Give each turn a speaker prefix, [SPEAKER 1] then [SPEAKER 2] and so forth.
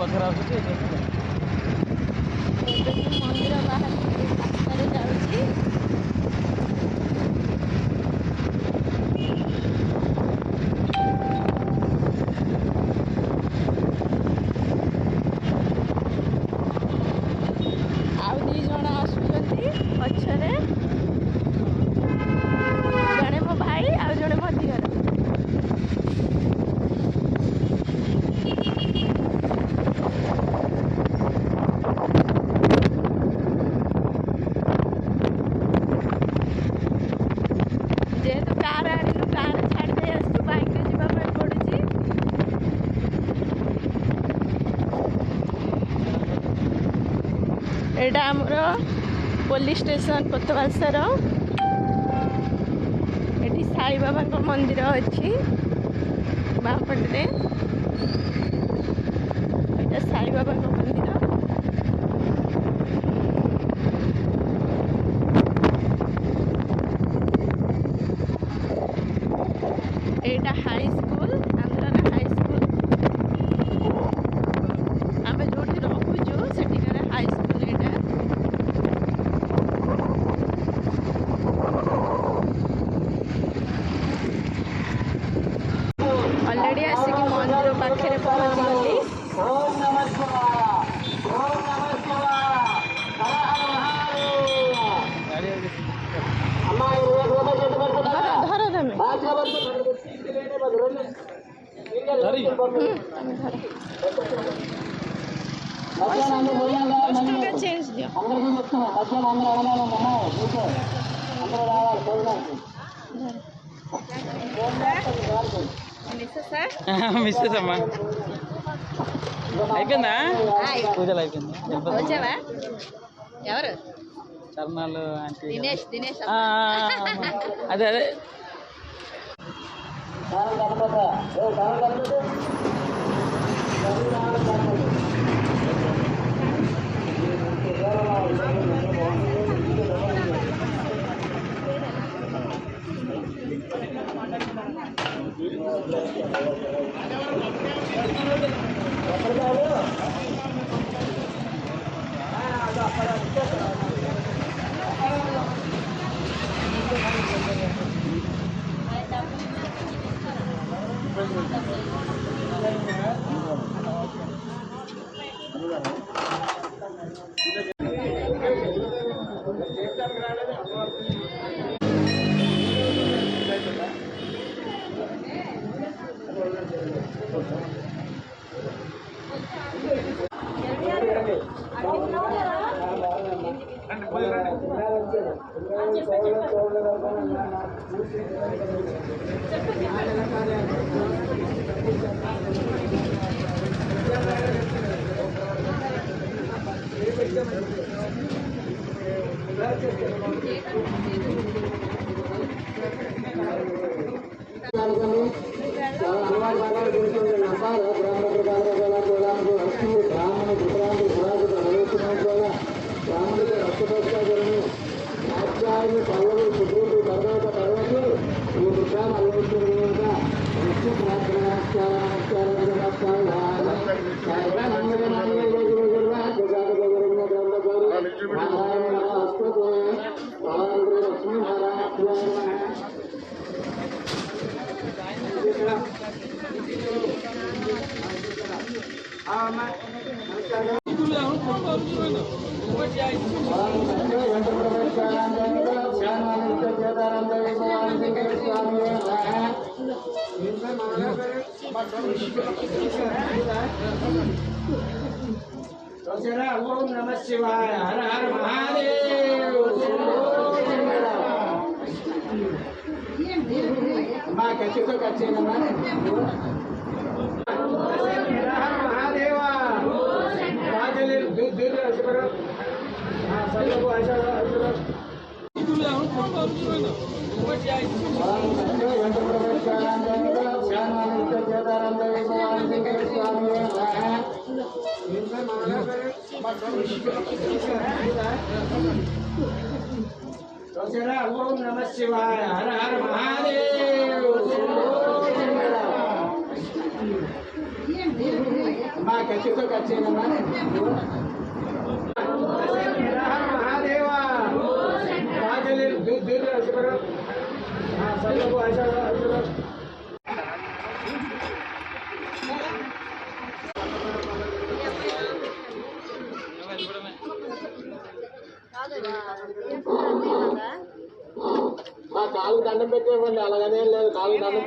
[SPEAKER 1] ପଛରେ ଆସୁଛି
[SPEAKER 2] ମନ୍ଦିର ବାହାରେ ରାସ୍ତାରେ ଯାଉଛି। ଆଉ 2 ଜଣ ଆସୁଛନ୍ତି ପଛରେ, ଜଣେ ମୋ ଭାଇ ଆଉ ଜଣେ ମୋ ଦିଅର। ଯେହେତୁ କାର ଆଣିଲୁ, କାର ଛାଡ଼ି ଦେଇ ଆସିଛୁ, ବାଇକ୍ରେ ଯିବା ପାଇଁ ପଡ଼ୁଛି। ଏଇଟା ଆମର ପୋଲିସ ଷ୍ଟେସନ କୋତବାଲସାର। ଏଠି ସାଇବାବାଙ୍କ ମନ୍ଦିର ଅଛି ବାଁପଟରେ। ଏଇଟା ସାଇବାବାଙ୍କ ମନ୍ଦିର। ଏଇଟା ହାଇସ୍କୁଲ, ଆନ୍ଧ୍ରାର ହାଇସ୍କୁଲ। ଆମେ ଯୋଉଠି ରହୁଛୁ ସେଠିକାର ହାଇସ୍କୁଲ ଏଇଟା। ଅଲରେଡି ଆସିକି ମନ୍ଦିର ପାଖରେ ପହଞ୍ଚିଗଲି। ଧର ତମେ ଚେଞ୍ଜ ଦିଅ।
[SPEAKER 1] మిస్సెస్ అమ్మా అయిపోయిందా? పూజలు అయిపోయింది.
[SPEAKER 2] వచ్చావా? ఎవరు?
[SPEAKER 1] చరణాలు ఆంటీ.
[SPEAKER 2] దినేష్
[SPEAKER 1] అదే అదే
[SPEAKER 3] ओम नमः शिवाय हर हर महादेव मां कैसे तो कैसे ना महादेवा राजले दूध दूध ऐसे करो हां सब लोग ऐसा ऐसा ओम नमः शिवाय हर हर महादेव मां ఖచ్చితంగా ఖచ్చితంగా మహాదేవ కాలు దండం పెట్టేవ్వండి, అలాగనే లేదు, కాలు దండం